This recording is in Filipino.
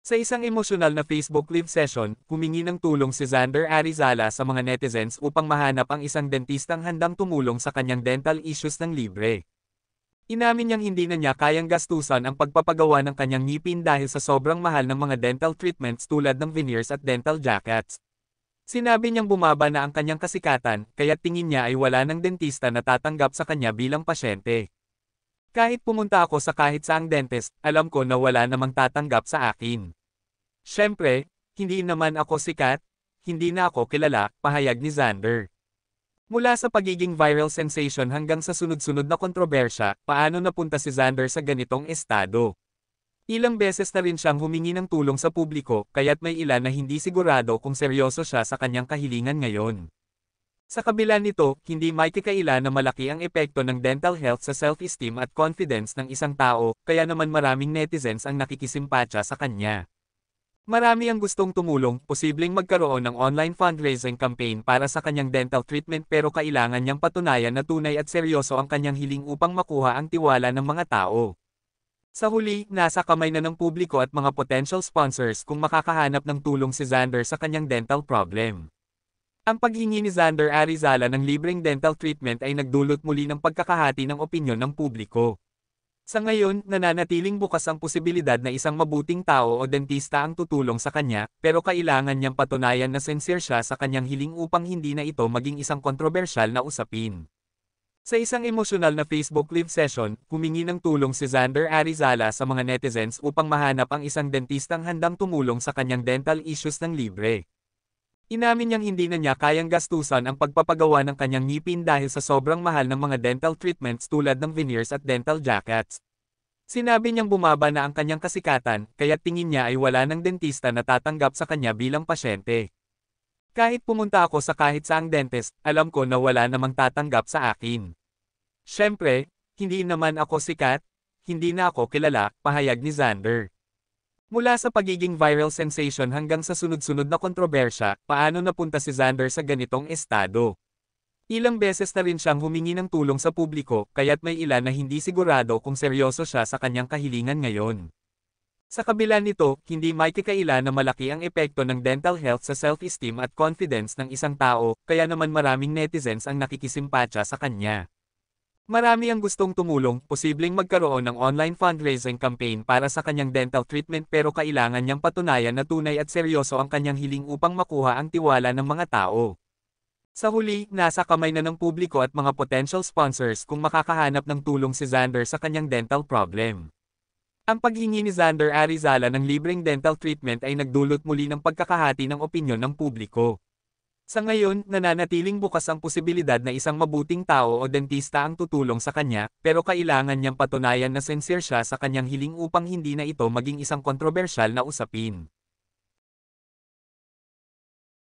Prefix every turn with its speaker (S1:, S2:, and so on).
S1: Sa isang emosyonal na Facebook live session, humingi ng tulong si Xander Arizala sa mga netizens upang mahanap ang isang dentistang handang tumulong sa kanyang dental issues ng libre. Inamin niyang hindi na niya kayang gastusan ang pagpapagawa ng kanyang ngipin dahil sa sobrang mahal ng mga dental treatments tulad ng veneers at dental jackets. Sinabi niyang bumaba na ang kanyang kasikatan, kaya tingin niya ay wala ng dentista na tatanggap sa kanya bilang pasyente. Kahit pumunta ako sa kahit saang dentist, alam ko na wala namang tatanggap sa akin. Siyempre, hindi naman ako sikat, hindi na ako kilala, pahayag ni Xander. Mula sa pagiging viral sensation hanggang sa sunod-sunod na kontrobersya, paano napunta si Xander sa ganitong estado? Ilang beses na rin siyang humingi ng tulong sa publiko, kaya't may ilan na hindi sigurado kung seryoso siya sa kanyang kahilingan ngayon. Sa kabila nito, hindi maikakaila na malaki ang epekto ng dental health sa self-esteem at confidence ng isang tao, kaya naman maraming netizens ang nakikisimpatya sa kanya. Marami ang gustong tumulong, posibleng magkaroon ng online fundraising campaign para sa kanyang dental treatment pero kailangan niyang patunayan na tunay at seryoso ang kanyang hiling upang makuha ang tiwala ng mga tao. Sa huli, nasa kamay na ng publiko at mga potential sponsors kung makakahanap ng tulong si Xander sa kanyang dental problem. Ang paghingi ni Xander Arizala ng libreng dental treatment ay nagdulot muli ng pagkakahati ng opinyon ng publiko. Sa ngayon, nananatiling bukas ang posibilidad na isang mabuting tao o dentista ang tutulong sa kanya, pero kailangan niyang patunayan na sincere siya sa kanyang hiling upang hindi na ito maging isang kontrobersyal na usapin. Sa isang emosyonal na Facebook live session, humingi ng tulong si Xander Arizala sa mga netizens upang mahanap ang isang dentistang handang tumulong sa kanyang dental issues ng libre. Inamin niyang hindi na niya kayang gastusan ang pagpapagawa ng kanyang ngipin dahil sa sobrang mahal ng mga dental treatments tulad ng veneers at dental jackets. Sinabi niyang bumaba na ang kanyang kasikatan, kaya tingin niya ay wala ng dentista na tatanggap sa kanya bilang pasyente. Kahit pumunta ako sa kahit saang dentist, alam ko na wala namang tatanggap sa akin. Siyempre, hindi naman ako sikat, hindi na ako kilala, pahayag ni Xander. Mula sa pagiging viral sensation hanggang sa sunod-sunod na kontrobersya, paano napunta si Xander sa ganitong estado? Ilang beses na rin siyang humingi ng tulong sa publiko, kaya't may ilan na hindi sigurado kung seryoso siya sa kanyang kahilingan ngayon. Sa kabila nito, hindi maikakaila na malaki ang epekto ng dental health sa self-esteem at confidence ng isang tao, kaya naman maraming netizens ang nakikisimpatya sa kanya. Marami ang gustong tumulong, posibleng magkaroon ng online fundraising campaign para sa kanyang dental treatment pero kailangan niyang patunayan na tunay at seryoso ang kanyang hiling upang makuha ang tiwala ng mga tao. Sa huli, nasa kamay na ng publiko at mga potential sponsors kung makakahanap ng tulong si Xander sa kanyang dental problem. Ang paghingi ni Xander Arizala ng libreng dental treatment ay nagdulot muli ng pagkakahati ng opinyon ng publiko. Sa ngayon, nananatiling bukas ang posibilidad na isang mabuting tao o dentista ang tutulong sa kanya, pero kailangan niyang patunayan na sincere siya sa kanyang hiling upang hindi na ito maging isang kontrobersyal na usapin.